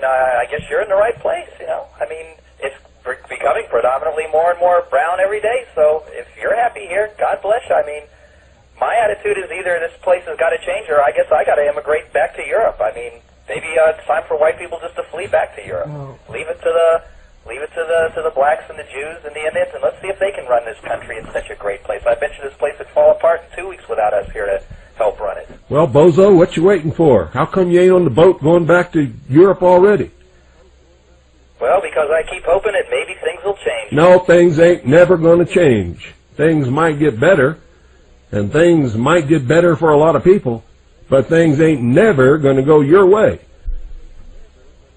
I guess you're in the right place, you know. I mean, it's becoming predominantly more and more brown every day, so if you're happy here, God bless you. I mean, my attitude is either this place has got to change, or I guess I got to immigrate back to Europe. I mean, maybe it's time for white people just to flee back to Europe. Leave it to the blacks and the Jews and the Indians, and let's see if they can run this country. It's such a great place. I bet you this place would fall apart in 2 weeks without us here to help run it. Well, Bozo, what you waiting for? How come you ain't on the boat going back to Europe already? Well, because I keep hoping that maybe things will change. No, things ain't never going to change. Things might get better, and things might get better for a lot of people, but things ain't never going to go your way.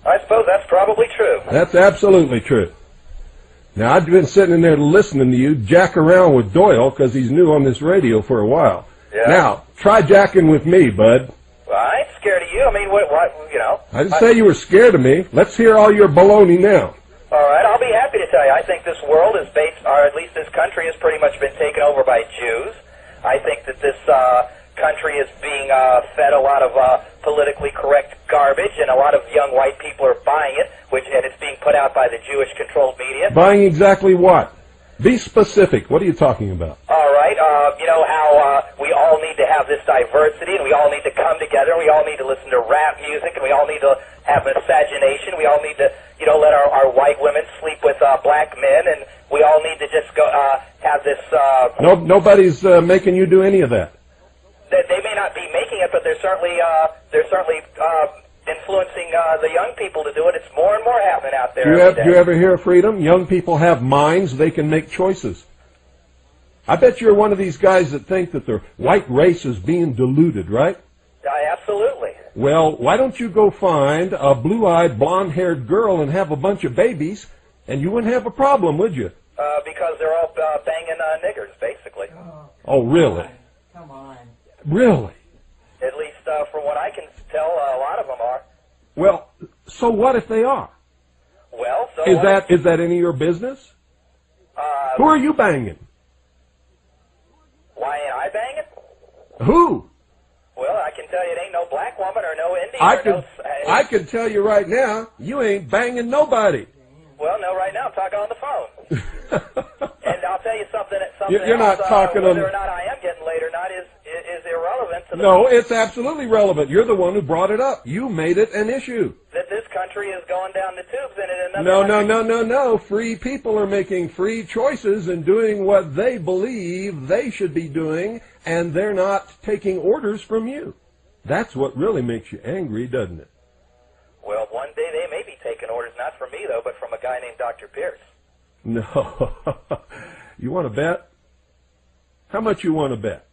I suppose that's probably true. That's absolutely true. Now, I've been sitting in there listening to you jack around with Doyle because he's new on this radio for a while. Yeah. Now, try jacking with me, bud. Well, I ain't scared of you. I mean, what you know. I didn't say you were scared of me. Let's hear all your baloney now. All right, I'll be happy to tell you. I think this world is based, or at least this country has pretty much been taken over by Jews. I think that this country is being fed a lot of politically correct garbage, and a lot of young white people are buying it, and it's being put out by the Jewish-controlled media. Buying exactly what? Be specific. What are you talking about? All right, you know how we all need to have this diversity, and we all need to come together, and we all need to listen to rap music, and we all need to have miscegenation. We all need to, you know, let our white women sleep with black men, and we all need to just go have this... Nobody's making you do any of that. They may not be making it, but they're certainly influencing the young people to do it. It's more and more happening out there. Do you ever hear of freedom? Young people have minds. They can make choices. I bet you're one of these guys that think that the white race is being diluted, right? Absolutely. Well, why don't you go find a blue-eyed, blonde-haired girl and have a bunch of babies, and you wouldn't have a problem, would you? Because they're all banging niggers, basically. Oh, really? Come on. Really? At least from what I can tell, a lot of them are. Well, so what if they are? Well, so is that any of your business? Who are you banging? Why ain't I banging? Who? Well, I can tell you it ain't no black woman or no Indian. I can tell you right now, you ain't banging nobody. Well, no, right now I'm talking on the phone. And I'll tell you something You're not talking whether or not I am getting laid or not is irrelevant to the No, it's absolutely relevant. You're the one who brought it up. You made it an issue. That this country is going down the tubes and another No. Free people are making free choices and doing what they believe they should be doing, and they're not taking orders from you. That's what really makes you angry, doesn't it? Well, one day they may be taking orders, not from me, though, but from a guy named Dr. Pierce. No. You want to bet? How much you want to bet?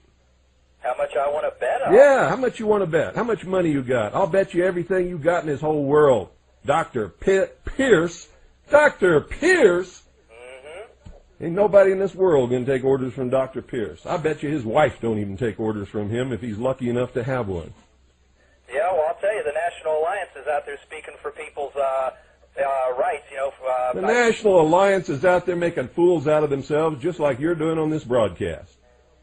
How much I want to bet on? Yeah, how much you want to bet? How much money you got? I'll bet you everything you got in this whole world. Dr. Pierce? Dr. Pierce? Mm-hmm. Ain't nobody in this world going to take orders from Dr. Pierce. I bet you his wife don't even take orders from him if he's lucky enough to have one. Yeah, well, I'll tell you, the National Alliance is out there speaking for people's rights, you know. The National Alliance is out there making fools out of themselves, just like you're doing on this broadcast.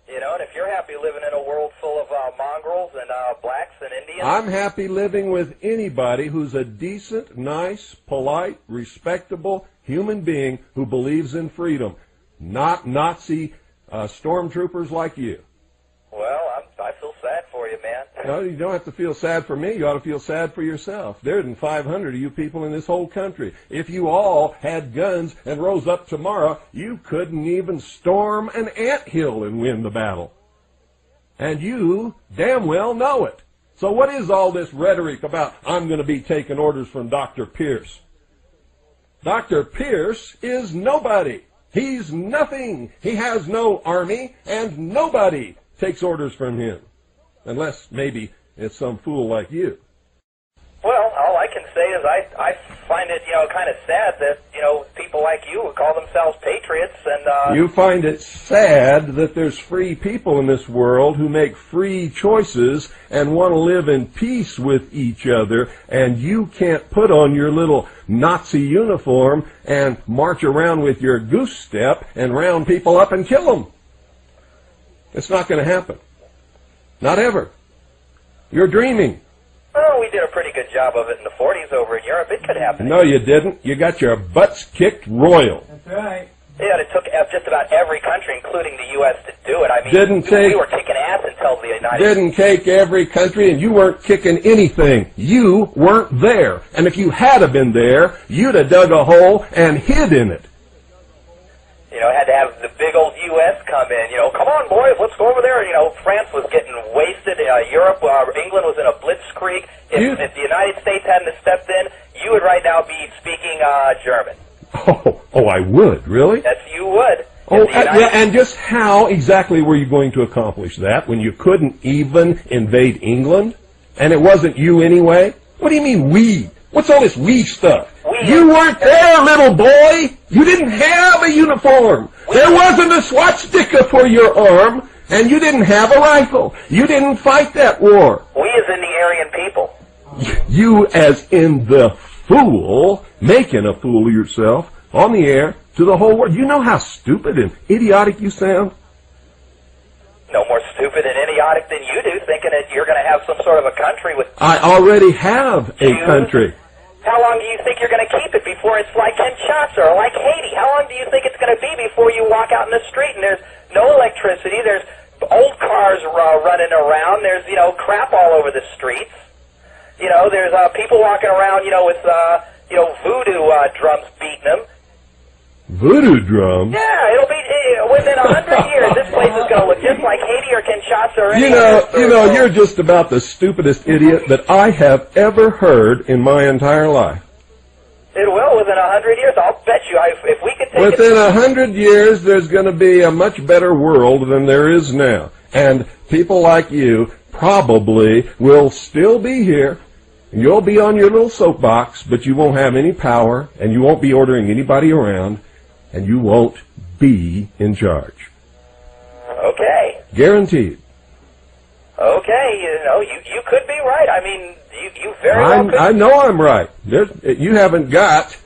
You know, and if you're happy living in a world full of mongrels and blacks and Indians... I'm happy living with anybody who's a decent, nice, polite, respectable human being who believes in freedom, not Nazi stormtroopers like you. Well, I feel sad for you, man. No, you don't have to feel sad for me. You ought to feel sad for yourself. There isn't 500 of you people in this whole country. If you all had guns and rose up tomorrow, you couldn't even storm an anthill and win the battle. And you damn well know it. So what is all this rhetoric about, I'm going to be taking orders from Dr. Pierce? Dr. Pierce is nobody. He's nothing. He has no army, and nobody takes orders from him. Unless maybe it's some fool like you. Well, all I can say is I find it, you know, kind of sad that, you know, people like you who call themselves patriots and... You find it sad that there's free people in this world who make free choices and want to live in peace with each other, and you can't put on your little Nazi uniform and march around with your goose step and round people up and kill them. It's not going to happen. Not ever. You're dreaming. Oh, we did a pretty good job of it in the 40s over in Europe. It could happen. No, you didn't. You got your butts kicked royal. That's right. Yeah, it took just about every country, including the U.S., to do it. I mean, we were kicking ass until the United States. Didn't take every country, and you weren't kicking anything. You weren't there. And if you had have been there, you'd have dug a hole and hid in it. You know, had to have the big old U.S. come in. You know, come on, boys, let's go over there. You know, France was getting wasted. Europe, England was in a blitzkrieg. If the United States hadn't stepped in, you would right now be speaking German. Oh, I would, really? Yes, you would. Oh, yeah, and just how exactly were you going to accomplish that when you couldn't even invade England? And it wasn't you anyway? What do you mean we? What's all this we stuff? You weren't there, little boy! You didn't have a uniform! There wasn't a swastika for your arm, and you didn't have a rifle. You didn't fight that war. We as in the Aryan people. You as in the fool, making a fool of yourself on the air to the whole world. You know how stupid and idiotic you sound? No more stupid and idiotic than you do, thinking that you're going to have some sort of a country with... I already have a country. How long do you think you're going to keep it before it's like Kinshasa or like Haiti? How long do you think it's going to be before you walk out in the street and there's no electricity, there's old cars running around, there's, you know, crap all over the streets? You know, there's people walking around, you know, with, you know, voodoo drums beating them. Voodoo drums? Yeah, it'll be within 100 years. This place is going to look just like Haiti or Kinshasa or any You know, you're just about the stupidest idiot that I have ever heard in my entire life. It will within 100 years. I'll bet you. If we could take within 100 years, there's going to be a much better world than there is now, and people like you probably will still be here. You'll be on your little soapbox, but you won't have any power, and you won't be ordering anybody around, and you won't be in charge. Okay. Guaranteed. Okay, you know, you could be right. I mean, you very well could. I know I'm right. You haven't got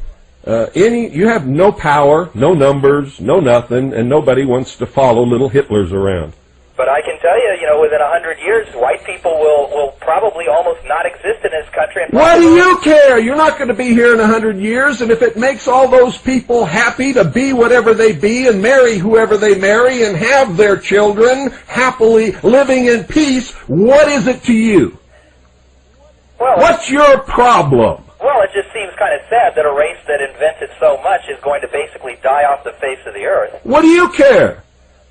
you have no power, no numbers, no nothing, and nobody wants to follow little Hitlers around. But I can tell you, you know, within 100 years, white people will probably almost not exist in this country. And what do you care? You're not going to be here in 100 years, and if it makes all those people happy to be whatever they be and marry whoever they marry and have their children happily living in peace, what is it to you? Well, what's your problem? Well, it just seems kind of sad that a race that invented so much is going to basically die off the face of the earth. What do you care?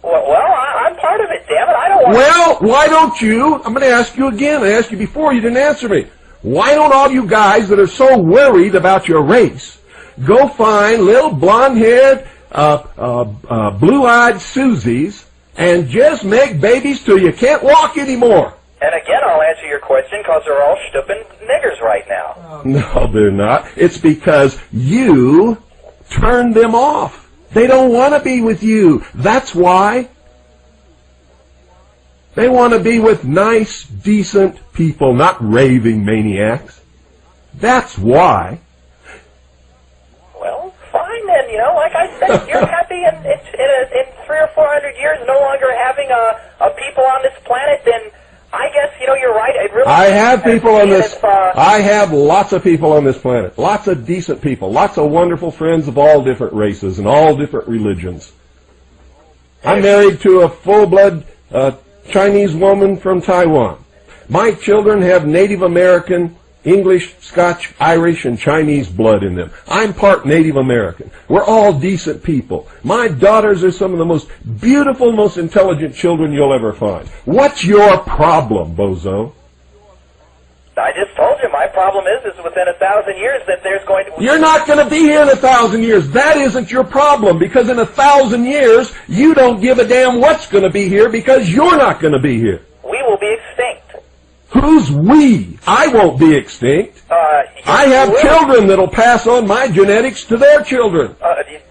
Well, I'm part of it, damn it. I don't want Well, why don't you, I'm going to ask you again, I asked you before, you didn't answer me. Why don't all you guys that are so worried about your race go find little blonde-haired, blue-eyed Susies and just make babies till you can't walk anymore? And again, I'll answer your question because they're all stupid niggers right now. No, they're not. It's because you turned them off. They don't want to be with you. That's why. They want to be with nice, decent people, not raving maniacs. That's why. Well, fine then. You know, like I said, you're happy in 300 or 400 years no longer having a people on this planet, then I guess, you know, you're right. It really I have people on this. I have lots of people on this planet. Lots of decent people. Lots of wonderful friends of all different races and all different religions. I'm married to a full-blood Chinese woman from Taiwan. My children have Native American, English, Scotch, Irish, and Chinese blood in them. I'm part Native American. We're all decent people. My daughters are some of the most beautiful, most intelligent children you'll ever find. What's your problem, bozo? I just told you, my problem is within 1,000 years that there's going to... You're not going to be here in 1,000 years. That isn't your problem, because in 1,000 years, you don't give a damn what's going to be here because you're not going to be here. We will be extinct. Who's we? I won't be extinct. I have children that'll pass on my genetics to their children.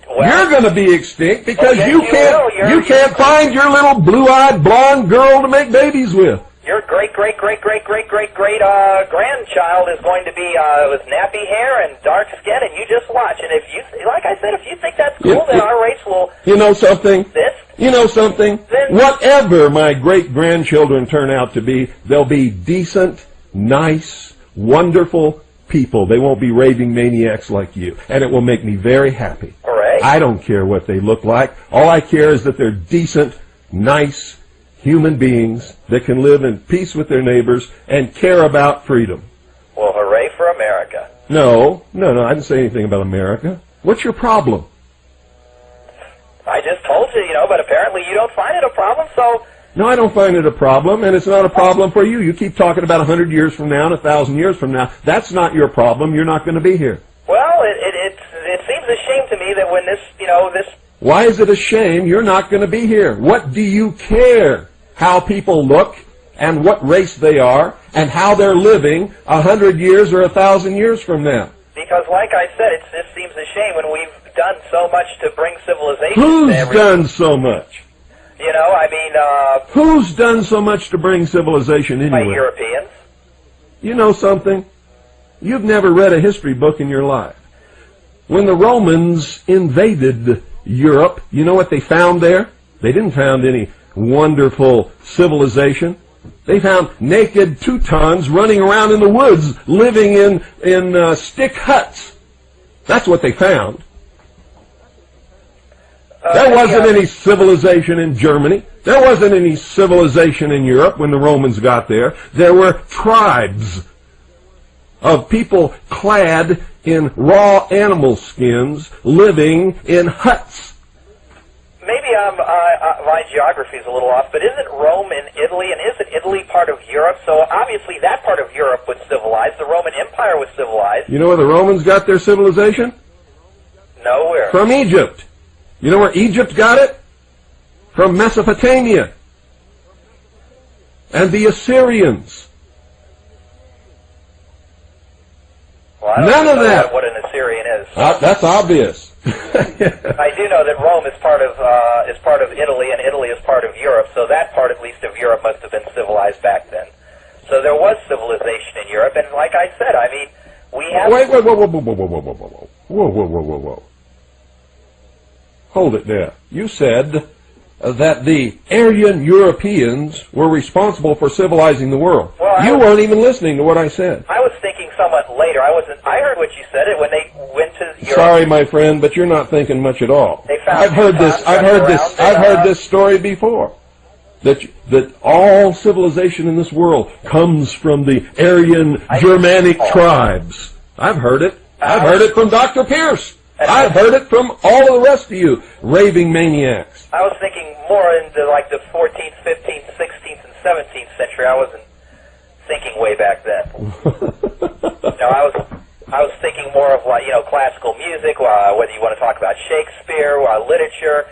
You're going to be extinct because you can't find your little blue-eyed blonde girl to make babies with. Your great grandchild is going to be with nappy hair and dark skin, and you just watch. And if you, like I said, if you think that's cool, then our race will. You know something? You know something? Then, whatever my great-grandchildren turn out to be, they'll be decent, nice, wonderful people. They won't be raving maniacs like you. And it will make me very happy. Hooray. I don't care what they look like. All I care is that they're decent, nice human beings that can live in peace with their neighbors and care about freedom. Well, hooray for America. No, I didn't say anything about America. What's your problem? I just told you, but apparently you don't find it a problem, so... No, I don't find it a problem, and it's not a problem for you. You keep talking about 100 years from now and 1,000 years from now. That's not your problem. You're not going to be here. Well, it seems a shame to me that when this... Why is it a shame you're not going to be here? What do you care how people look and what race they are and how they're living 100 years or 1,000 years from now? Because, like I said, it just seems a shame when we've done so much to bring civilization Who's to everything. done so much? Who's done so much to bring civilization By anyway? Europeans. You know something? You've never read a history book in your life. When the Romans invaded Europe, you know what they found there? They didn't found any wonderful civilization. They found naked Teutons running around in the woods, living in stick huts. That's what they found. There wasn't any civilization in Germany. There wasn't any civilization in Europe when the Romans got there. There were tribes of people clad in raw animal skins living in huts. Maybe my geography is a little off, but isn't Rome in Italy, and isn't Italy part of Europe? So obviously that part of Europe was civilized. The Roman Empire was civilized. You know where the Romans got their civilization? Nowhere. From Egypt. You know where Egypt got it? From Mesopotamia. And the Assyrians. Well, I don't None of know that. what an Assyrian is. That's obvious. I do know that Rome is part of Italy, and Italy is part of Europe. So that part, at least, of Europe must have been civilized back then. So there was civilization in Europe, and like I said, I mean, we have. Wait, whoa. Hold it there. You said that the Aryan Europeans were responsible for civilizing the world. Well, you weren't even listening to what I said. I was thinking somewhat later. I heard what you said when they went to Europe. Sorry, my friend, but you're not thinking much at all. They found I've heard this story before. That all civilization in this world comes from the Aryan Germanic tribes. I've heard it. I've heard it from Dr. Pierce. I've heard it from all of the rest of you raving maniacs. I was thinking more into like the 14th, 15th, 16th, and 17th century. I wasn't thinking way back then. I was thinking more of like classical music, whether you want to talk about Shakespeare, literature.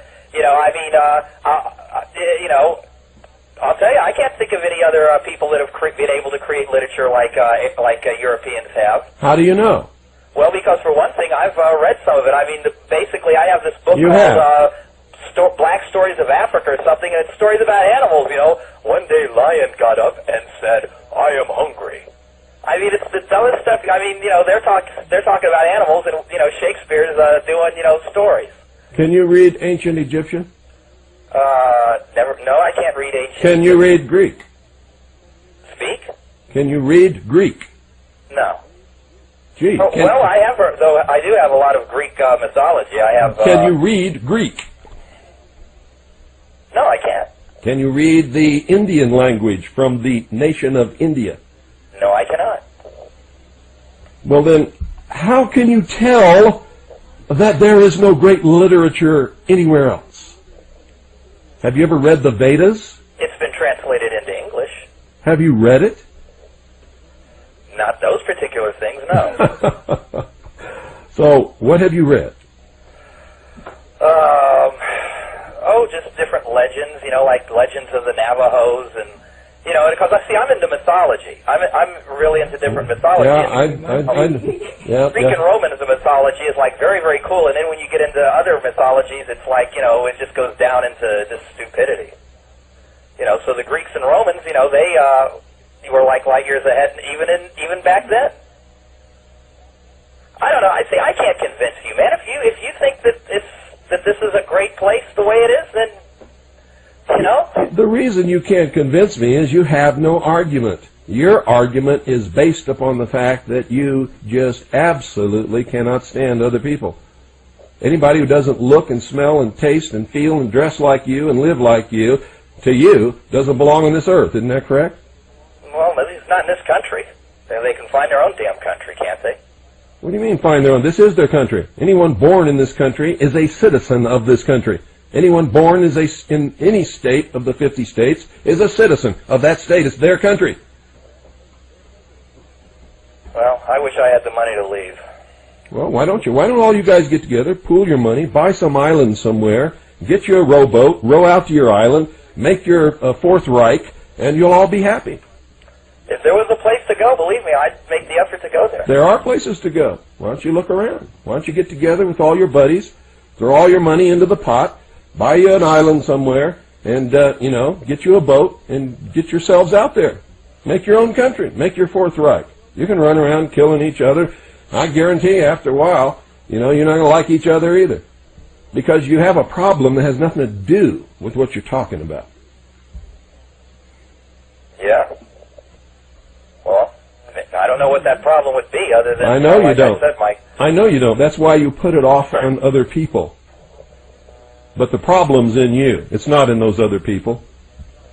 I'll tell you, I can't think of any other people that have been able to create literature like Europeans have. How do you know? Well, because for one thing, I've read some of it. I mean, basically, I have this book called Black Stories of Africa or something, and it's stories about animals. One day Lion got up and said, "I am hungry." I mean, it's the dumbest stuff. I mean, they're talking about animals, and Shakespeare's doing stories. Can you read ancient Egyptian? Never. No, I can't read ancient. Can you read Greek? Speak? Can you read Greek? No. Gee. Well, I have, though. I do have a lot of Greek mythology. I have. Can you read Greek? No, I can't. Can you read the Indian language from the nation of India? No, I cannot. Well, then, how can you tell that there is no great literature anywhere else? Have you ever read the Vedas? It's been translated into English. Have you read it? Not those particular things, no. So, what have you read? Just different legends, like legends of the Navajos, and because I'm into mythology. I'm really into different mythology. Yeah, Greek and Roman mythology is like very, very cool, and then when you get into other mythologies, it's like it just goes down into just stupidity. So the Greeks and Romans, they were like light years ahead, even back then. I don't know. I can't convince you, man. If you think that this is a great place the way it is, then The reason you can't convince me is you have no argument. Your argument is based upon the fact that you just absolutely cannot stand other people. Anybody who doesn't look and smell and taste and feel and dress like you and live like you, to you, doesn't belong on this earth. Isn't that correct? Well, at least not in this country. They can find their own damn country, can't they? What do you mean find their own? This is their country. Anyone born in this country is a citizen of this country. Anyone born in any state of the 50 states is a citizen of that state. It's their country. Well, I wish I had the money to leave. Well, why don't you? Why don't all you guys get together, pool your money, buy some island somewhere, get you a rowboat, row out to your island, make your Fourth Reich, and you'll all be happy. If there was a place to go, believe me, I'd make the effort to go there. There are places to go. Why don't you look around? Why don't you get together with all your buddies, throw all your money into the pot, buy you an island somewhere, and, get you a boat, and get yourselves out there. Make your own country. Make your Fourth Reich. You can run around killing each other. I guarantee you, after a while, you're not going to like each other either. Because you have a problem that has nothing to do with what you're talking about. Yeah. Well, I don't know what that problem would be other than... I know you like don't. I said, Mike. I know you don't. That's why you put it off on other people. But the problem's in you. It's not in those other people.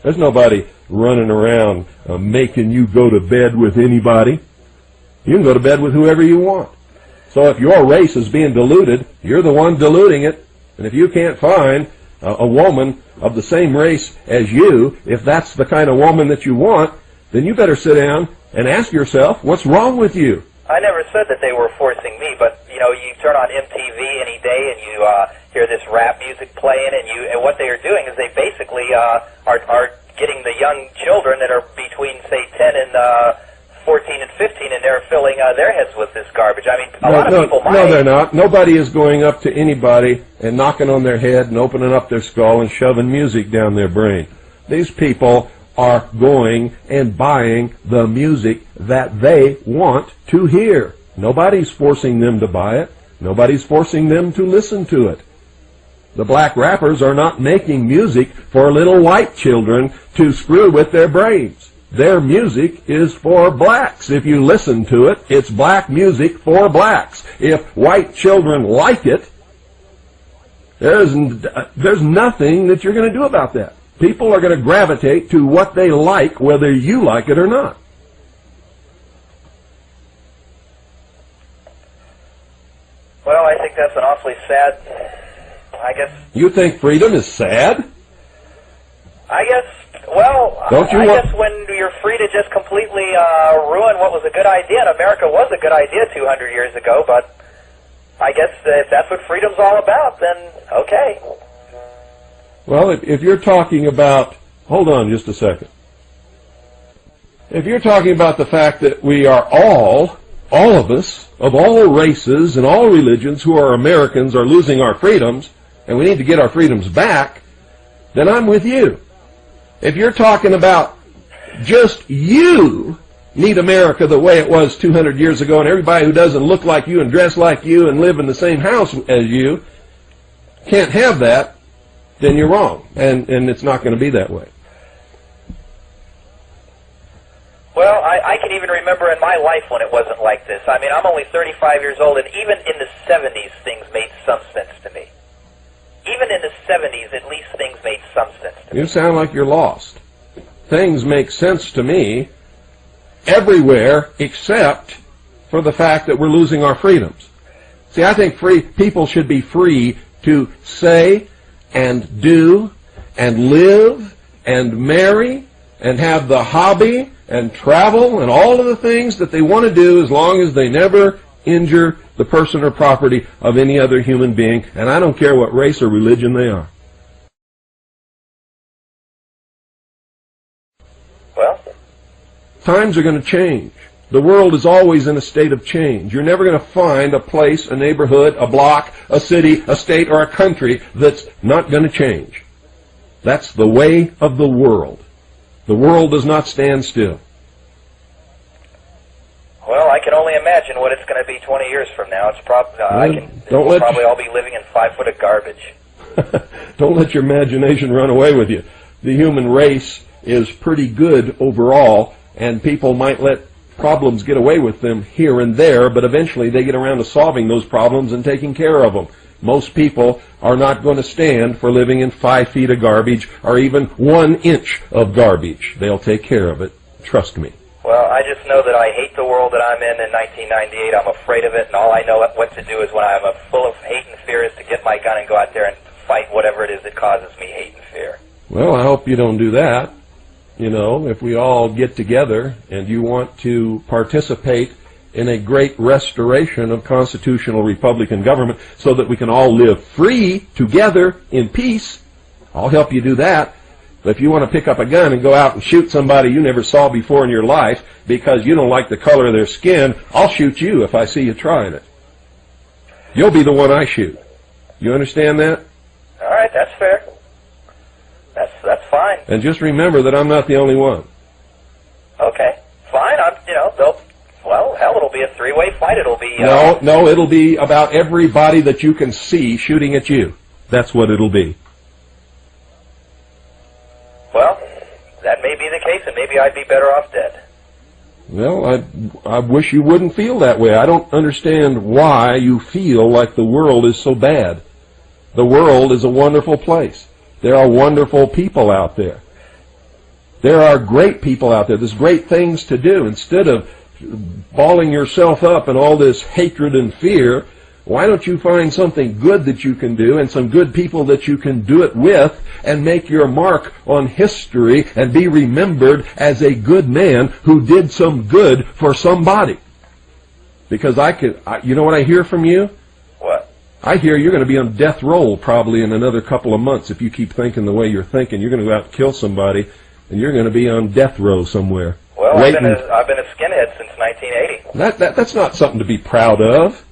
There's nobody running around making you go to bed with anybody. You can go to bed with whoever you want. So if your race is being diluted, you're the one diluting it. And if you can't find a woman of the same race as you, if that's the kind of woman that you want, then you better sit down and ask yourself, what's wrong with you? I never said that they were forcing me, but, you turn on MTV any day and you hear this rap music playing, and what they are doing is they basically are getting the young children that are between, say, 10 and 14 and 15, and they're filling their heads with this garbage. I mean, a lot of people might. No, they're not. Nobody is going up to anybody and knocking on their head and opening up their skull and shoving music down their brain. These people are going and buying the music that they want to hear. Nobody's forcing them to buy it. Nobody's forcing them to listen to it. The black rappers are not making music for little white children to screw with their brains. Their music is for blacks. If you listen to it, it's black music for blacks. If white children like it, there's nothing that you're going to do about that. People are going to gravitate to what they like, whether you like it or not. Well, I think that's an awfully sad, I guess. You think freedom is sad? I guess, well, I guess when you're free to just completely ruin what was a good idea, and America was a good idea 200 years ago, but I guess if that's what freedom's all about, then okay. Well, if you're talking about, hold on just a second. If you're talking about the fact that we are all of us, of all races and all religions who are Americans are losing our freedoms, and we need to get our freedoms back, then I'm with you. If you're talking about just you need America the way it was 200 years ago, and everybody who doesn't look like you and dress like you and live in the same house as you can't have that, then you're wrong, and it's not going to be that way. Well, I can even remember in my life when it wasn't like this. I mean, I'm only 35 years old, and even in the 70s, things made some sense to me. Even in the 70s, at least things made some sense to me. You sound like you're lost. Things make sense to me everywhere except for the fact that we're losing our freedoms. See, I think people should be free to say and do and live and marry and have the hobby and travel and all of the things that they want to do as long as they never injure the person or property of any other human being, and I don't care what race or religion they are. Well, times are going to change. The world is always in a state of change. You're never going to find a place, a neighborhood, a block, a city, a state, or a country that's not going to change. That's the way of the world. The world does not stand still. Well, I can only imagine what it's going to be 20 years from now. It's probably we'll probably all be living in 5 foot of garbage. Don't let your imagination run away with you. The human race is pretty good overall. And people might let problems get away with them here and there, but eventually they get around to solving those problems and taking care of them. Most people are not going to stand for living in 5 feet of garbage or even 1 inch of garbage. They'll take care of it. Trust me. Well, I just know that I hate the world that I'm in 1998. I'm afraid of it, and all I know what to do is when I'm full of hate and fear is to get my gun and go out there and fight whatever it is that causes me hate and fear. Well, I hope you don't do that. You know, if we all get together and you want to participate in a great restoration of constitutional Republican government so that we can all live free together in peace, I'll help you do that. But if you want to pick up a gun and go out and shoot somebody you never saw before in your life because you don't like the color of their skin, I'll shoot you if I see you trying it. You'll be the one I shoot. You understand that? All right, that's fair. That's fine. And just remember that I'm not the only one. Okay, fine. Well, hell, it'll be a 3-way fight. It'll be... No, it'll be about everybody that you can see shooting at you. That's what it'll be. Well, that may be the case, and maybe I'd be better off dead. Well, I wish you wouldn't feel that way. I don't understand why you feel like the world is so bad. The world is a wonderful place. There are wonderful people out there. There are great people out there. There's great things to do. Instead of balling yourself up in all this hatred and fear, why don't you find something good that you can do and some good people that you can do it with and make your mark on history and be remembered as a good man who did some good for somebody? Because you know what I hear from you? What? I hear you're going to be on death row probably in another couple of months if you keep thinking the way you're thinking. You're going to go out and kill somebody, and you're going to be on death row somewhere. Well, I've been a skinhead since 1980. That's not something to be proud of.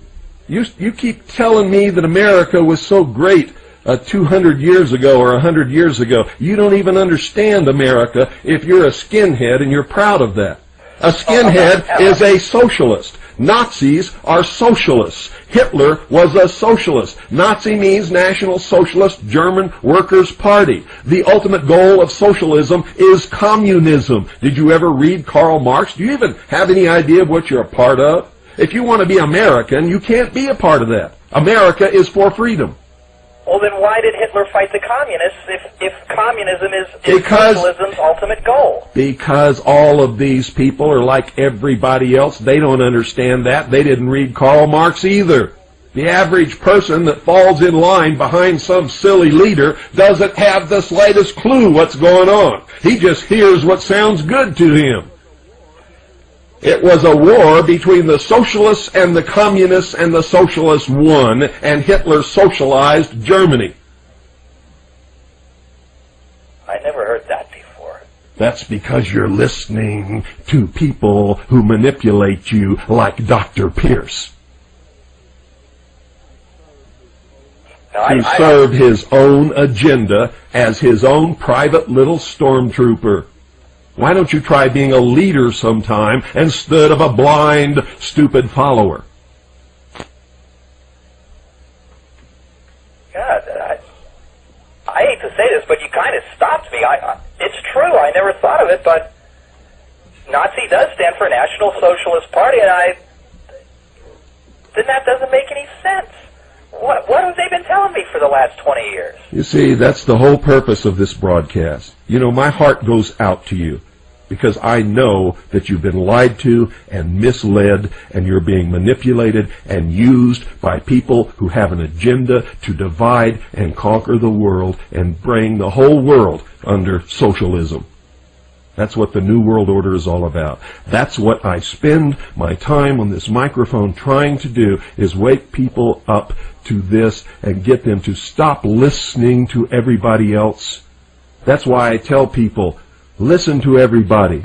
You keep telling me that America was so great 200 years ago or 100 years ago. You don't even understand America if you're a skinhead and you're proud of that. A skinhead is a socialist. Nazis are socialists. Hitler was a socialist. Nazi means National Socialist German Workers' Party. The ultimate goal of socialism is communism. Did you ever read Karl Marx? Do you even have any idea of what you're a part of? If you want to be American, you can't be a part of that. America is for freedom. Well, then why did Hitler fight the communists if communism is socialism's ultimate goal? Because all of these people are like everybody else. They don't understand that. They didn't read Karl Marx either. The average person that falls in line behind some silly leader doesn't have the slightest clue what's going on. He just hears what sounds good to him. It was a war between the socialists and the communists, and the socialists won, and Hitler socialized Germany. I never heard that before. That's because you're listening to people who manipulate you like Dr. Pierce. Who served his own agenda as his own private little stormtrooper. Why don't you try being a leader sometime instead of a blind, stupid follower? God, I hate to say this, but you kind of stopped me. It's true, I never thought of it, but Nazi does stand for National Socialist Party, and then that doesn't make any sense. What have they been telling me for the last 20 years? You see, that's the whole purpose of this broadcast. You know, my heart goes out to you because I know that you've been lied to and misled, and you're being manipulated and used by people who have an agenda to divide and conquer the world and bring the whole world under socialism. That's what the New World Order is all about. That's what I spend my time on this microphone trying to do, is wake people up to this and get them to stop listening to everybody else. That's why I tell people, listen to everybody.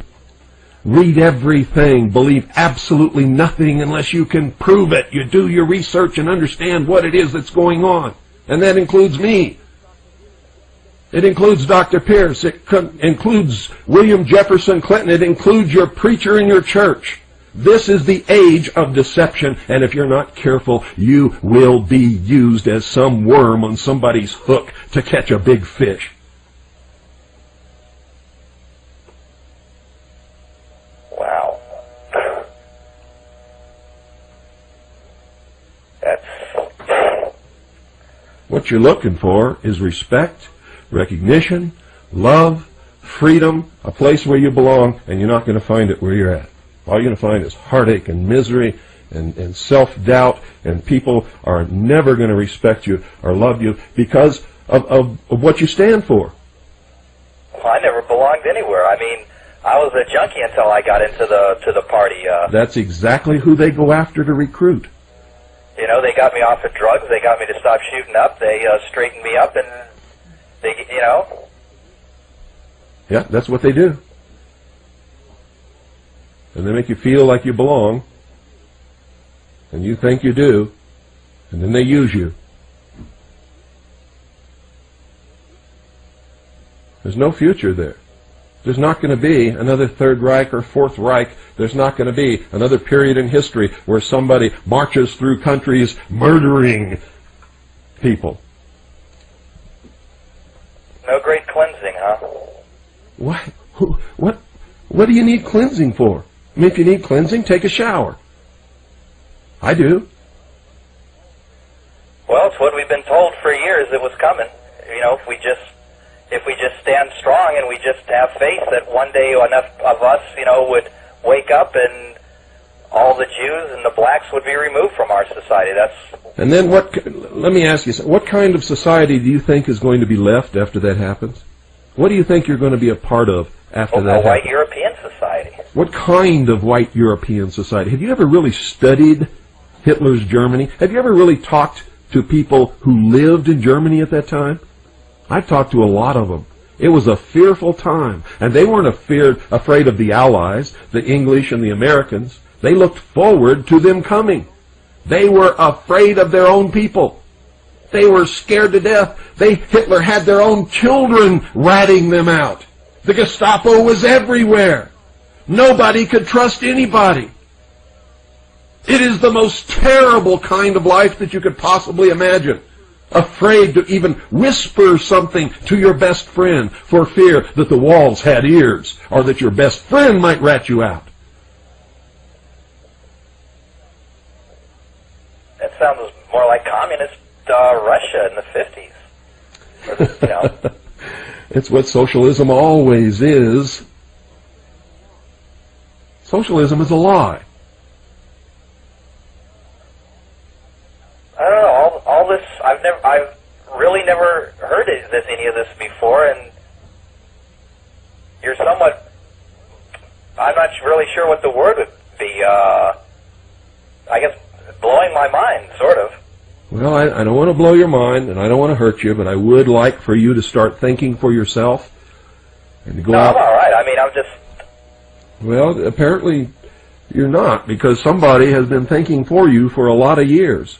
Read everything. Believe absolutely nothing unless you can prove it. You do your research and understand what it is that's going on. And that includes me. It includes Dr. Pierce. It includes William Jefferson Clinton. It includes your preacher in your church. This is the age of deception, and if you're not careful, you will be used as some worm on somebody's hook to catch a big fish. That's... What you're looking for is respect, recognition, love, freedom, a place where you belong, and you're not going to find it where you're at. All you're going to find is heartache and misery and self-doubt, and people are never going to respect you or love you because of what you stand for. Well, I never belonged anywhere. I mean, I was a junkie until I got into the party. That's exactly who they go after to recruit. You know, they got me off of drugs. They got me to stop shooting up. They straightened me up, and they, you know. Yeah, that's what they do. And they make you feel like you belong, and you think you do, and then they use you. There's no future there. There's not going to be another Third Reich or Fourth Reich. There's not going to be another period in history where somebody marches through countries murdering people. No great cleansing, huh? What do you need cleansing for? I mean, if you need cleansing, take a shower. I do. Well, it's what we've been told for years it was coming. You know, if we just stand strong and we just have faith that one day enough of us, you know, would wake up and all the Jews and the blacks would be removed from our society. And then let me ask you, what kind of society do you think is going to be left after that happens? What do you think you're going to be a part of after that happens? A white European society. What kind of white European society? Have you ever really studied Hitler's Germany? Have you ever really talked to people who lived in Germany at that time? I've talked to a lot of them. It was a fearful time. And they weren't afraid of the Allies, the English and the Americans. They looked forward to them coming. They were afraid of their own people. They were scared to death. Hitler had their own children ratting them out. The Gestapo was everywhere. Nobody could trust anybody. It is the most terrible kind of life that you could possibly imagine. Afraid to even whisper something to your best friend for fear that the walls had ears or that your best friend might rat you out. That sounds more like communist Russia in the 50s. You know. It's what socialism always is. Socialism is a lie. I don't know. All this, I've really never heard any of this before, and you're somewhat. I'm not really sure what the word would be. I guess blowing my mind, sort of. Well, I don't want to blow your mind, and I don't want to hurt you, but I would like for you to start thinking for yourself and to go out. I'm all right. I mean, I'm just. Well, apparently you're not, because somebody has been thinking for you for a lot of years.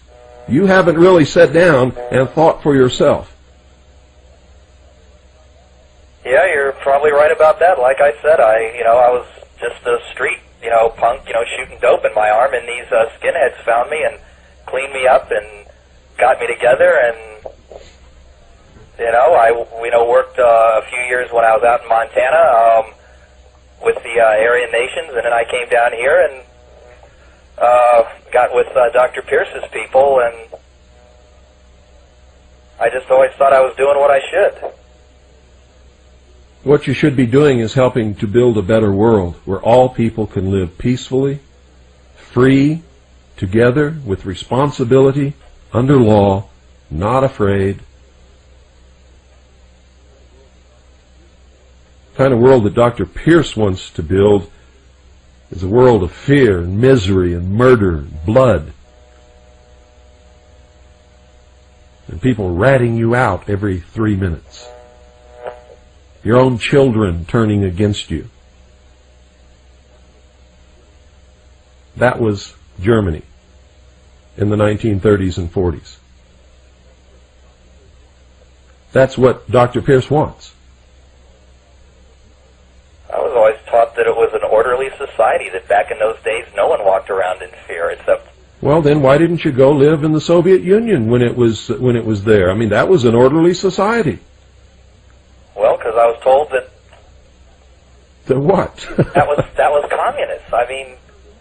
You haven't really sat down and thought for yourself. Yeah, you're probably right about that. Like I said, I was just a street, punk, shooting dope in my arm, and these skinheads found me and cleaned me up and got me together, and I worked a few years when I was out in Montana with the Aryan nations, and then I came down here and got with Dr. Pierce's people, and I just always thought I was doing what I should. What you should be doing is helping to build a better world where all people can live peacefully, free, together, with responsibility, under law, not afraid. The kind of world that Dr. Pierce wants to build is a world of fear and misery and murder and blood. And people ratting you out every 3 minutes. Your own children turning against you. That was Germany in the 1930s and 40s. That's what Dr. Pierce wants. I was always taught that it was an orderly society, that back in those days no one walked around in fear except... Well, then why didn't you go live in the Soviet Union when it was there? I mean, that was an orderly society. Well, because I was told that... The what? that was communist. I mean...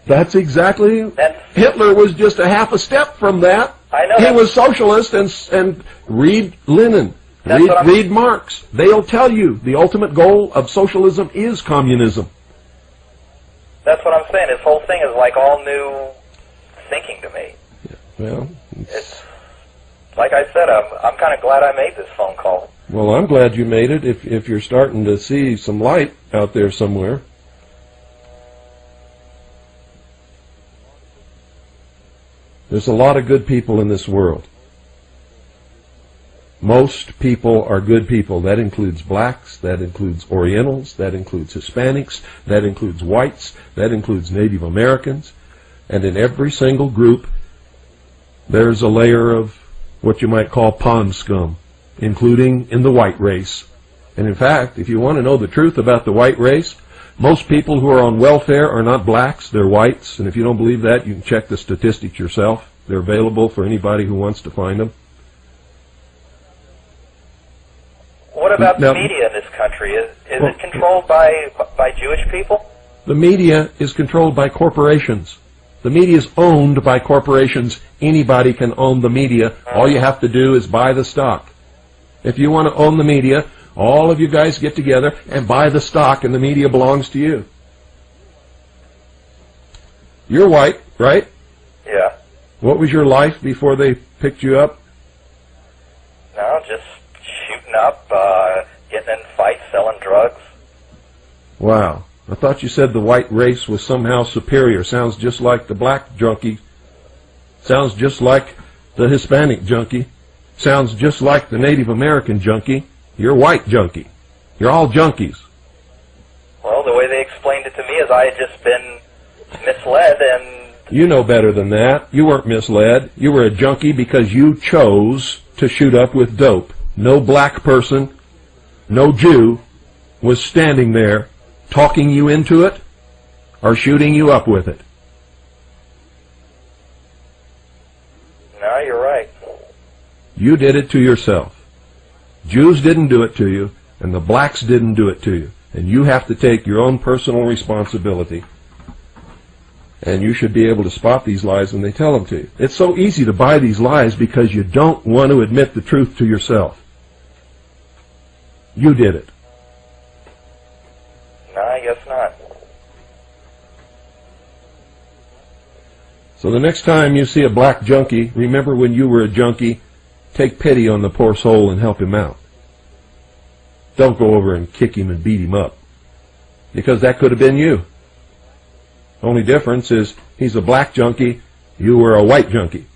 That's exactly. Hitler was just a half a step from that. I know. He was socialist, and read Lenin, read Marx. They'll tell you the ultimate goal of socialism is communism. That's what I'm saying. This whole thing is like all new thinking to me. Yeah, well, it's like I said, I'm kind of glad I made this phone call. Well, I'm glad you made it. If you're starting to see some light out there somewhere. There's a lot of good people in this world. Most people are good people. That includes blacks, that includes Orientals, that includes Hispanics, that includes whites, that includes Native Americans. And in every single group, there's a layer of what you might call pond scum, including in the white race. And in fact, if you want to know the truth about the white race, most people who are on welfare are not blacks, they're whites. And if you don't believe that, you can check the statistics yourself. They're available for anybody who wants to find them. What about the media in this country? Is it controlled by Jewish people? The media is controlled by corporations. The media is owned by corporations. Anybody can own the media. All you have to do is buy the stock. If you want to own the media, all of you guys get together and buy the stock, and the media belongs to you. You're white, right? Yeah. What was your life before they picked you up? No, just shooting up, getting in fights, selling drugs. Wow. I thought you said the white race was somehow superior. Sounds just like the black junkie. Sounds just like the Hispanic junkie. Sounds just like the Native American junkie. You're white junkie. You're all junkies. Well, the way they explained it to me is I had just been misled, and... You know better than that. You weren't misled. You were a junkie because you chose to shoot up with dope. No black person, no Jew was standing there talking you into it or shooting you up with it. No, you're right. You did it to yourself. Jews didn't do it to you, and the blacks didn't do it to you. And you have to take your own personal responsibility. And you should be able to spot these lies when they tell them to you. It's so easy to buy these lies because you don't want to admit the truth to yourself. You did it. No, I guess not. So the next time you see a black junkie, remember when you were a junkie, take pity on the poor soul and help him out. Don't go over and kick him and beat him up, because that could have been you. Only difference is he's a black junkie, you were a white junkie.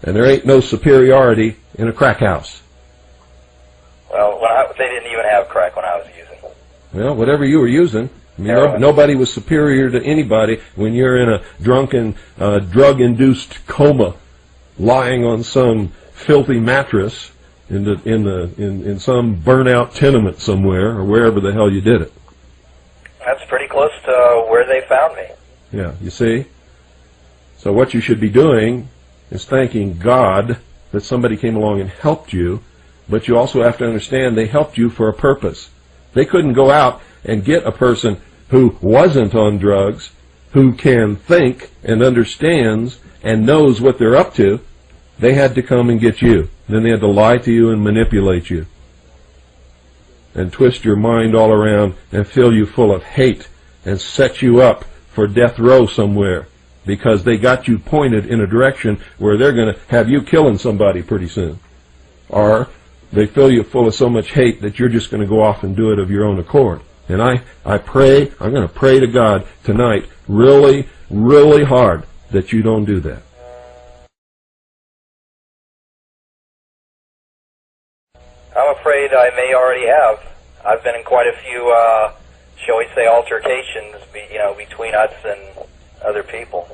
And there ain't no superiority in a crack house. Well, they didn't even have crack when I was using. Well, whatever you were using, I mean, nobody was superior to anybody when you're in a drunken, drug-induced coma, lying on some filthy mattress in some burnt-out tenement somewhere, or wherever the hell you did it. That's pretty close to where they found me. Yeah, you see? So what you should be doing is thanking God that somebody came along and helped you, but you also have to understand they helped you for a purpose. They couldn't go out and get a person who wasn't on drugs, who can think and understands and knows what they're up to. They had to come and get you. Then they had to lie to you and manipulate you and twist your mind all around and fill you full of hate and set you up for death row somewhere, because they got you pointed in a direction where they're going to have you killing somebody pretty soon. Or they fill you full of so much hate that you're just going to go off and do it of your own accord. And I pray, I'm going to pray to God tonight really, really hard that you don't do that. I'm afraid I may already have. I've been in quite a few, shall we say, altercations, between us and other people.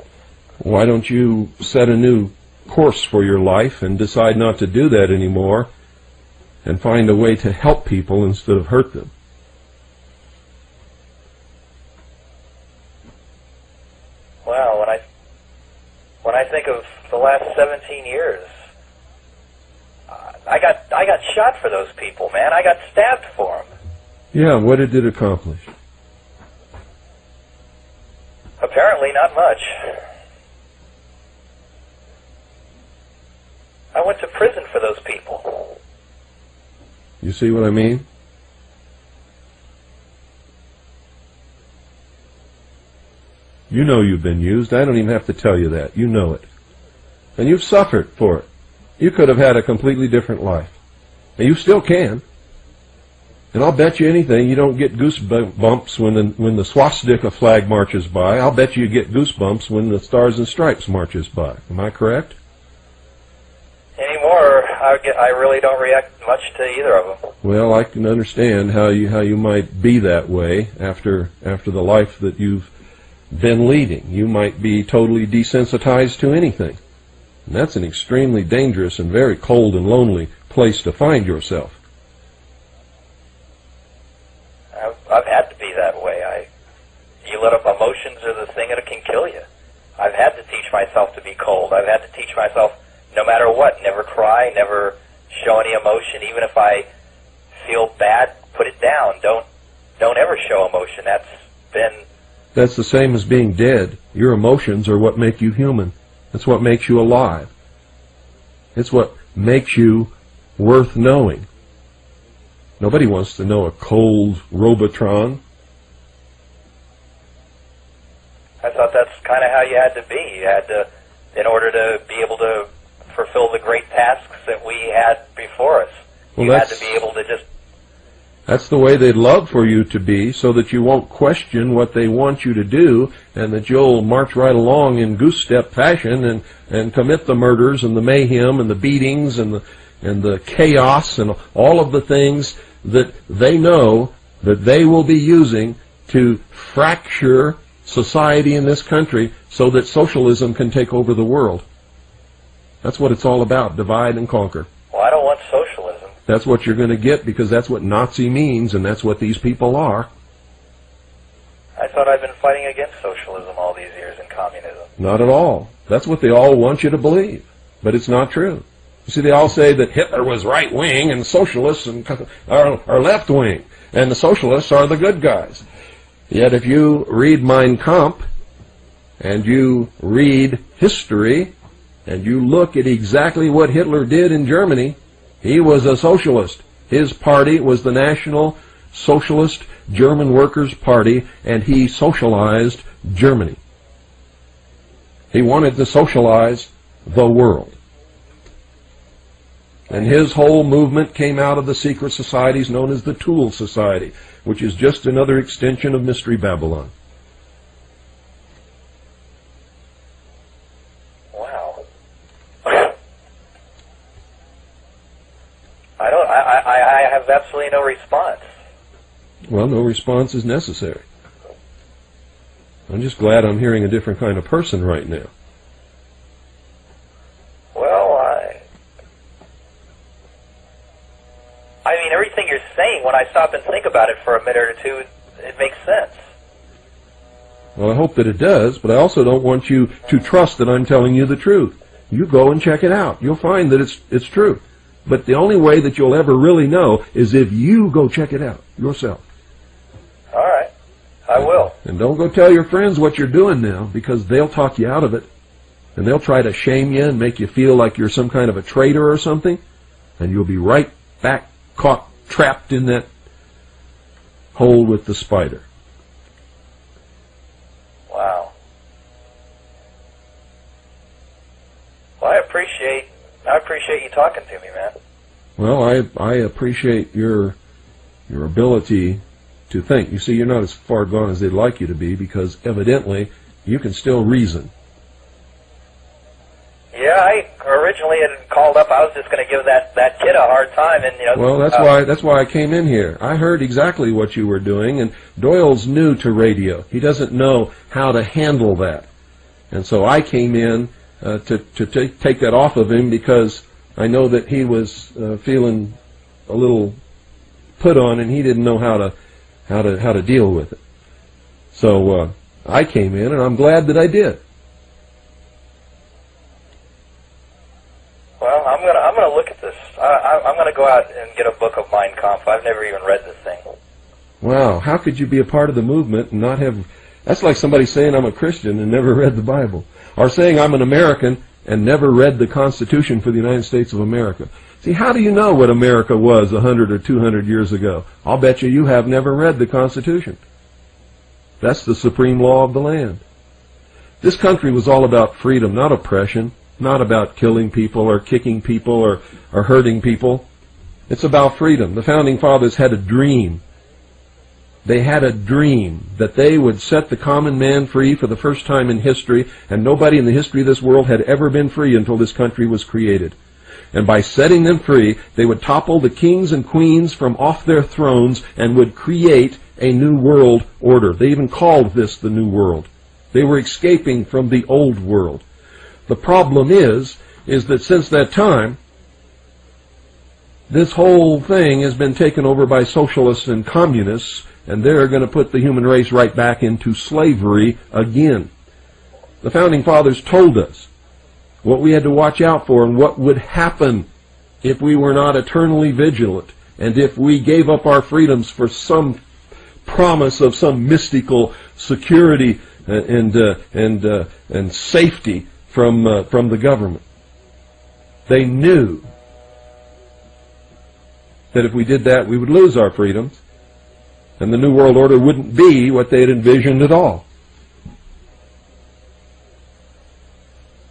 Why don't you set a new course for your life and decide not to do that anymore and find a way to help people instead of hurt them? Well, when I think of the last 17 years, I got shot for those people, man. I got stabbed for them. Yeah, what did it accomplish? Apparently not much. I went to prison for those people. You see what I mean? You know you've been used. I don't even have to tell you that. You know it. And you've suffered for it. You could have had a completely different life. And you still can. And I'll bet you anything you don't get goosebumps when the swastika flag marches by. I'll bet you get goosebumps when the Stars and Stripes marches by. Am I correct? Anymore, I really don't react much to either of them. Well, I can understand how you might be that way after the life that you've been leading. You might be totally desensitized to anything. And that's an extremely dangerous and very cold and lonely place to find yourself. I've had to be that way. You let up emotions are the thing that can kill you. I've had to teach myself to be cold. I've had to teach myself, no matter what, never cry, never show any emotion. Even if I feel bad, put it down. Don't ever show emotion. That's the same as being dead. Your emotions are what make you human. That's what makes you alive. It's what makes you worth knowing. Nobody wants to know a cold Robotron. I thought that's kind of how you had to be. You had to, in order to be able to fulfill the great tasks that we had before us. Well, you had to be able to just... That's the way they'd love for you to be, so that you won't question what they want you to do, and that you'll march right along in goose-step fashion and commit the murders and the mayhem and the beatings and the chaos and all of the things that they know that they will be using to fracture society in this country so that socialism can take over the world. That's what it's all about, divide and conquer. Well, I don't want socialism. That's what you're going to get, because that's what Nazi means, and that's what these people are. I thought I've been fighting against socialism all these years and communism. Not at all. That's what they all want you to believe, but it's not true. You see, they all say that Hitler was right-wing and socialists are left-wing, and the socialists are the good guys. Yet if you read Mein Kampf, and you read history, and you look at exactly what Hitler did in Germany, he was a socialist. His party was the National Socialist German Workers' Party, and he socialized Germany. He wanted to socialize the world. And his whole movement came out of the secret societies known as the Tool Society, which is just another extension of Mystery Babylon. Wow. I have absolutely no response. Well, no response is necessary. I'm just glad I'm hearing a different kind of person right now. I mean, everything you're saying, when I stop and think about it for a minute or two, it makes sense. Well, I hope that it does, but I also don't want you to trust that I'm telling you the truth. You go and check it out. You'll find that it's true. But the only way that you'll ever really know is if you go check it out yourself. All right. I will. And don't go tell your friends what you're doing now, because they'll talk you out of it. And they'll try to shame you and make you feel like you're some kind of a traitor or something. And you'll be right back caught, trapped in that hole with the spider. Wow. Well, I appreciate you talking to me, man. Well, I appreciate your ability to think. You see, you're not as far gone as they'd like you to be, because evidently you can still reason. Yeah, I originally had called up. I was just going to give that kid a hard time, and Well, that's why I came in here. I heard exactly what you were doing, and Doyle's new to radio. He doesn't know how to handle that, and so I came in to take that off of him, because I know that he was feeling a little put on, and he didn't know how to deal with it. So I came in, and I'm glad that I did. Well, I'm gonna look at this. I'm gonna go out and get a book of Mein Kampf. I've never even read this thing. Wow, how could you be a part of the movement and not have That's like somebody saying I'm a Christian and never read the Bible, or saying I'm an American and never read the Constitution for the United States of America. See, how do you know what America was 100 or 200 years ago? I'll bet you have never read the Constitution. That's the supreme law of the land. This country was all about freedom, not oppression, not about killing people or kicking people or hurting people. It's about freedom. The Founding Fathers had a dream. They had a dream that they would set the common man free for the first time in history, and nobody in the history of this world had ever been free until this country was created. And by setting them free, they would topple the kings and queens from off their thrones and would create a new world order. They even called this the New World. They were escaping from the old world. The problem is that since that time, this whole thing has been taken over by socialists and communists, and they're going to put the human race right back into slavery again. The Founding Fathers told us what we had to watch out for and what would happen if we were not eternally vigilant and if we gave up our freedoms for some promise of some mystical security and safety from the government. They knew that if we did that, we would lose our freedoms, and the New World Order wouldn't be what they had envisioned at all.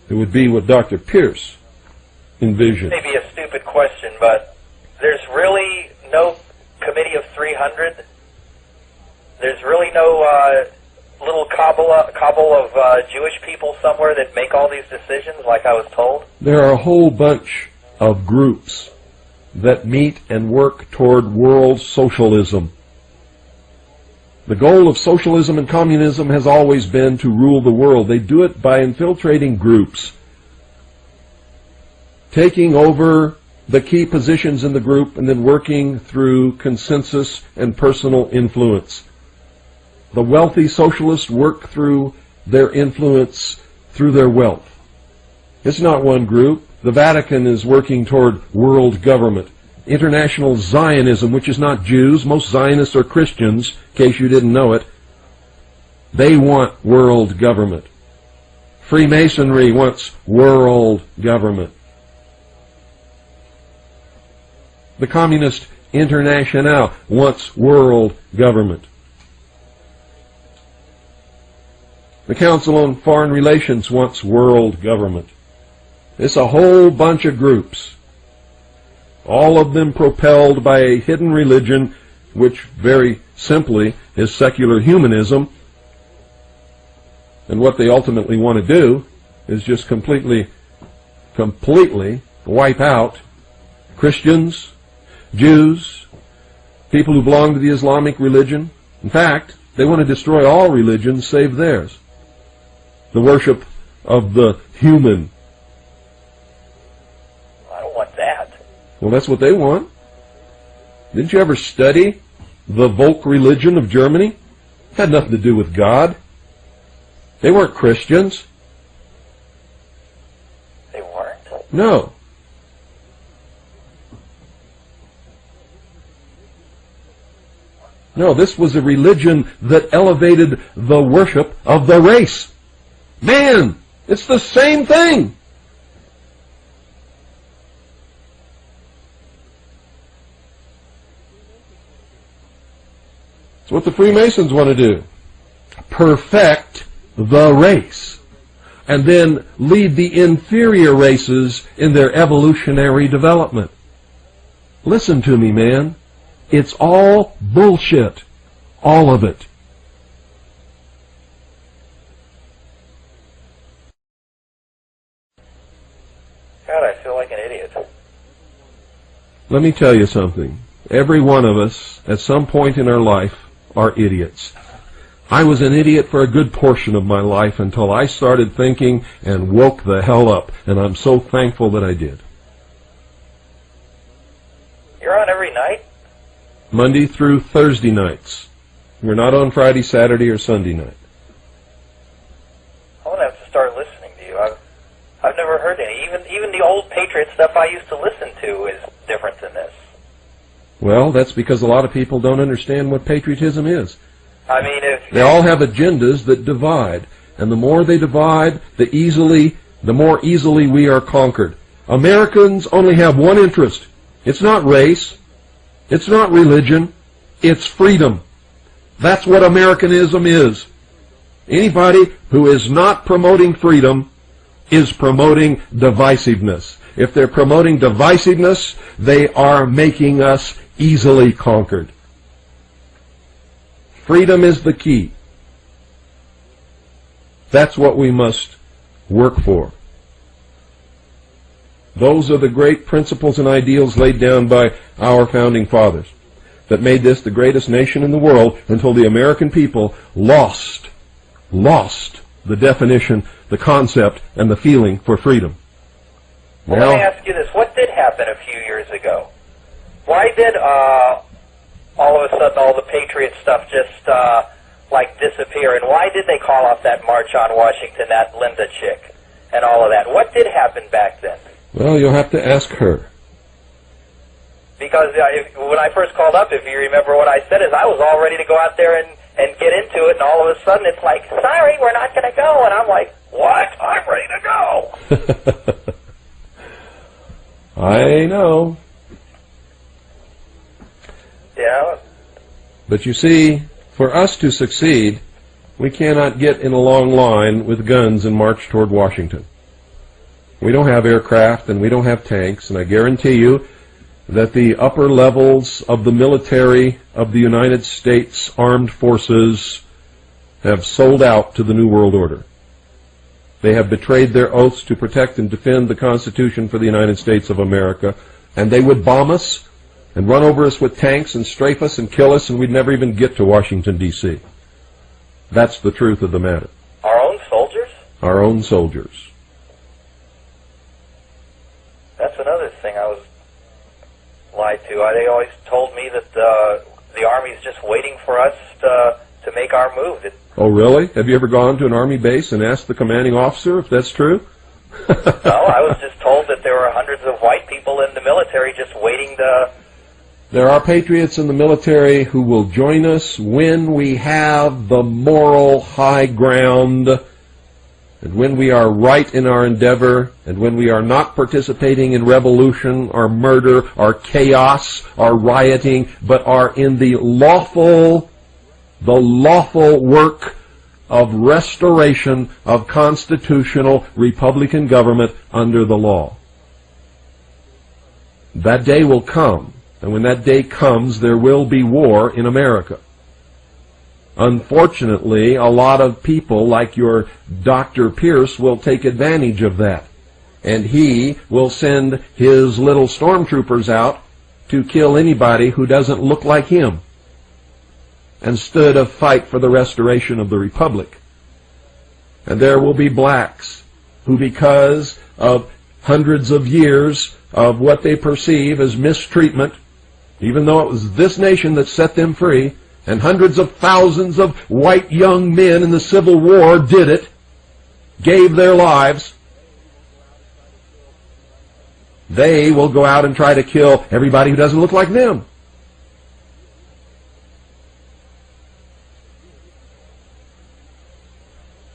It would be what Dr. Pierce envisioned. Maybe a stupid question, but there's really no committee of 300? There's really no little cobble of Jewish people somewhere that make all these decisions, like I was told? There are a whole bunch of groups that meet and work toward world socialism. The goal of socialism and communism has always been to rule the world. They do it by infiltrating groups, taking over the key positions in the group, and then working through consensus and personal influence. The wealthy socialists work through their influence through their wealth. It's not one group. The Vatican is working toward world government. International Zionism, which is not Jews, most Zionists are Christians, in case you didn't know it, they want world government. Freemasonry wants world government. The Communist International wants world government. The Council on Foreign Relations wants world government. It's a whole bunch of groups, all of them propelled by a hidden religion, which very simply is secular humanism. And what they ultimately want to do is just completely wipe out Christians, Jews, people who belong to the Islamic religion. In fact, they want to destroy all religions save theirs. The worship of the human. I don't want that. Well, that's what they want. Didn't you ever study the Volk religion of Germany? It had nothing to do with God. They weren't Christians. They weren't? No. No, this was a religion that elevated the worship of the race. Man, it's the same thing. It's what the Freemasons want to do. Perfect the race. And then lead the inferior races in their evolutionary development. Listen to me, man. It's all bullshit. All of it. God, I feel like an idiot. Let me tell you something. Every one of us, at some point in our life, are idiots. I was an idiot for a good portion of my life until I started thinking and woke the hell up, and I'm so thankful that I did. You're on every night? Monday through Thursday nights. We're not on Friday, Saturday, or Sunday night. I'm going to have to start listening to you. I've never heard any. Even the old Patriot stuff I used to listen to is different than this. Well, that's because a lot of people don't understand what patriotism is. I mean, if They all have agendas that divide, and the more they divide, the more easily we are conquered. Americans only have one interest. It's not race. It's not religion. It's freedom. That's what Americanism is. Anybody who is not promoting freedom is promoting divisiveness. If they're promoting divisiveness, they are making us easily conquered. Freedom is the key. That's what we must work for. Those are the great principles and ideals laid down by our founding fathers that made this the greatest nation in the world until the American people lost the definition, the concept, and the feeling for freedom. Well, let me ask you this. What did happen a few years ago? Why did all of a sudden all the Patriot stuff just disappear? And why did they call off that March on Washington, that Linda chick, and all of that? What did happen back then? Well, you'll have to ask her. Because when I first called up, if you remember what I said, is I was all ready to go out there and get into it, and all of a sudden it's like, sorry, we're not going to go. And I'm like, what? I'm ready to go. I know. Yeah. But you see, for us to succeed, we cannot get in a long line with guns and march toward Washington. We don't have aircraft and we don't have tanks, and I guarantee you that the upper levels of the military of the United States Armed Forces have sold out to the New World Order. They have betrayed their oaths to protect and defend the Constitution for the United States of America, and they would bomb us and run over us with tanks and strafe us and kill us, and we'd never even get to Washington, D.C. That's the truth of the matter. Our own soldiers? Our own soldiers. That's another thing I was lied to. They always told me that the Army's just waiting for us to make our move. Oh, really? Have you ever gone to an Army base and asked the commanding officer if that's true? No, I was just told that there were hundreds of white people in the military just waiting to... There are patriots in the military who will join us when we have the moral high ground, and when we are right in our endeavor, and when we are not participating in revolution or murder or chaos or rioting, but are in the lawful work of restoration of constitutional Republican government under the law. That day will come, and when that day comes, there will be war in America. Unfortunately, a lot of people like your Dr. Pierce will take advantage of that, and he will send his little stormtroopers out to kill anybody who doesn't look like him, instead of fight for the restoration of the Republic. And there will be blacks who, because of hundreds of years of what they perceive as mistreatment, even though it was this nation that set them free, and hundreds of thousands of white young men in the Civil War did it, gave their lives, they will go out and try to kill everybody who doesn't look like them.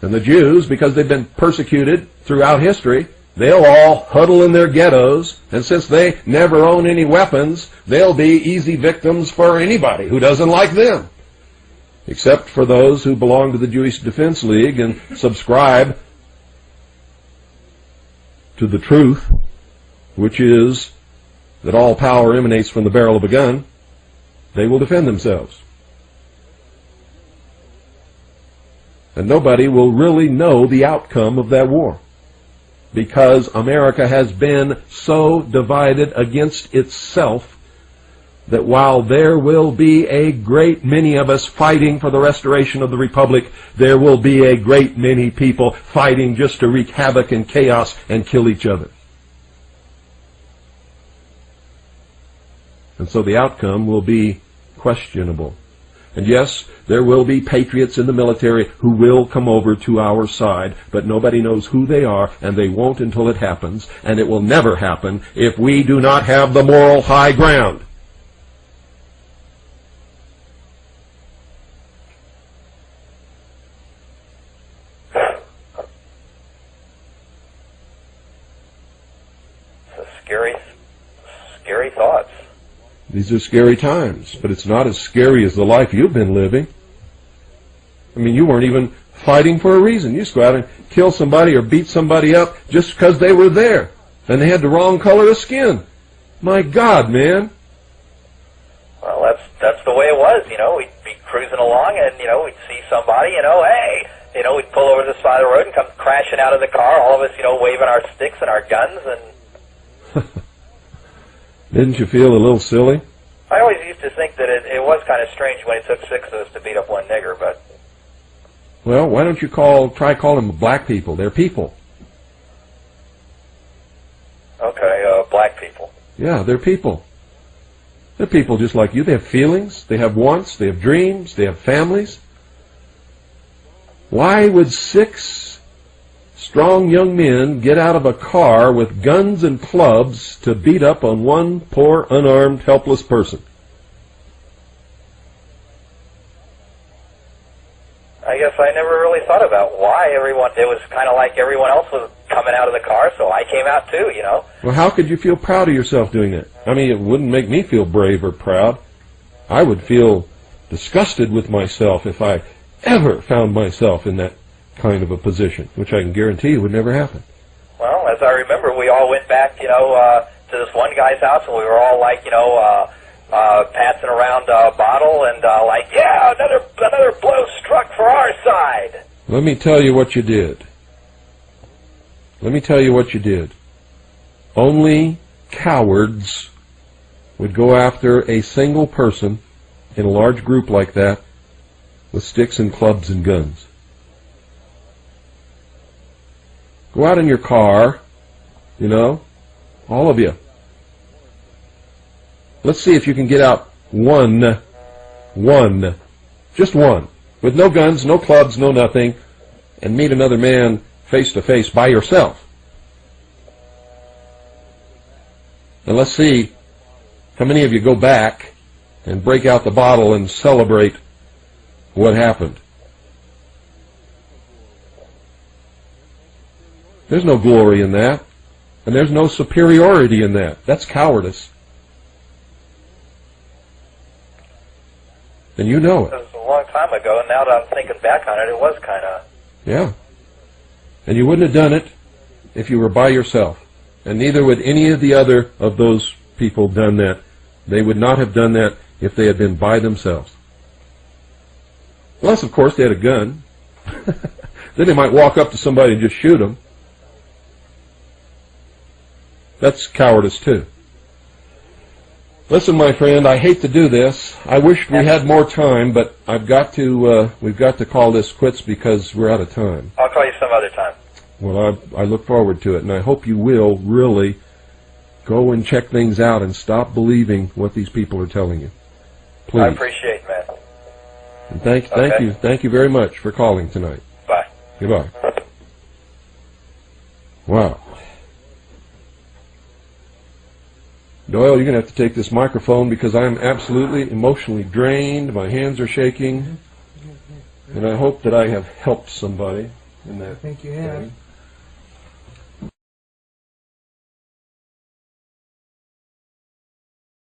And the Jews, because they've been persecuted throughout history, they'll all huddle in their ghettos, and since they never own any weapons, they'll be easy victims for anybody who doesn't like them, except for those who belong to the Jewish Defense League and subscribe to the truth, which is that all power emanates from the barrel of a gun. They will defend themselves. And nobody will really know the outcome of that war, because America has been so divided against itself that while there will be a great many of us fighting for the restoration of the Republic, there will be a great many people fighting just to wreak havoc and chaos and kill each other. And so the outcome will be questionable. And yes, there will be patriots in the military who will come over to our side, but nobody knows who they are, and they won't until it happens, and it will never happen if we do not have the moral high ground. scary, scary thoughts. These are scary times, but it's not as scary as the life you've been living. I mean, you weren't even fighting for a reason. You just go out and kill somebody or beat somebody up just because they were there and they had the wrong color of skin. My God, man. Well, that's the way it was, you know. We'd be cruising along and, you know, we'd see somebody, you know, hey, you know, we'd pull over to the side of the road and come crashing out of the car, all of us, you know, waving our sticks and our guns. And didn't you feel a little silly? I always used to think that it was kind of strange when it took 6 of us to beat up one nigger, but... Well, why don't you try calling them black people? They're people. Okay, black people. Yeah, they're people. They're people just like you. They have feelings, they have wants, they have dreams, they have families. Why would 6 strong young men get out of a car with guns and clubs to beat up on one poor, unarmed, helpless person? I guess I never really thought about why everyone, it was kind of like everyone else was coming out of the car, so I came out too, you know. Well, how could you feel proud of yourself doing that? I mean, it wouldn't make me feel brave or proud. I would feel disgusted with myself if I ever found myself in that kind of a position, which I can guarantee you would never happen. Well, as I remember, we all went back, you know, to this one guy's house, and we were all like, you know, passing around a bottle and like, yeah, another blow struck for our side. Let me tell you what you did. Let me tell you what you did. Only cowards would go after a single person in a large group like that with sticks and clubs and guns. Go out in your car, you know, all of you. Let's see if you can get out one, just one, with no guns, no clubs, no nothing, and meet another man face to face by yourself. And let's see how many of you go back and break out the bottle and celebrate what happened. There's no glory in that, and there's no superiority in that. That's cowardice. And you know it. It was a long time ago, and now that I'm thinking back on it, it was kind of... Yeah. And you wouldn't have done it if you were by yourself. And neither would any of the other of those people done that. They would not have done that if they had been by themselves. Unless, of course, they had a gun. Then they might walk up to somebody and just shoot them. That's cowardice, too. Listen, my friend, I hate to do this. I wish we had more time, but we've got to call this quits because we're out of time. I'll call you some other time. Well, I look forward to it, and I hope you will really go and check things out and stop believing what these people are telling you. Please. I appreciate it, man. And thank you very much for calling tonight. Bye. Goodbye. Wow. Doyle, you're going to have to take this microphone because I'm absolutely emotionally drained. My hands are shaking. And I hope that I have helped somebody in that. I think you have.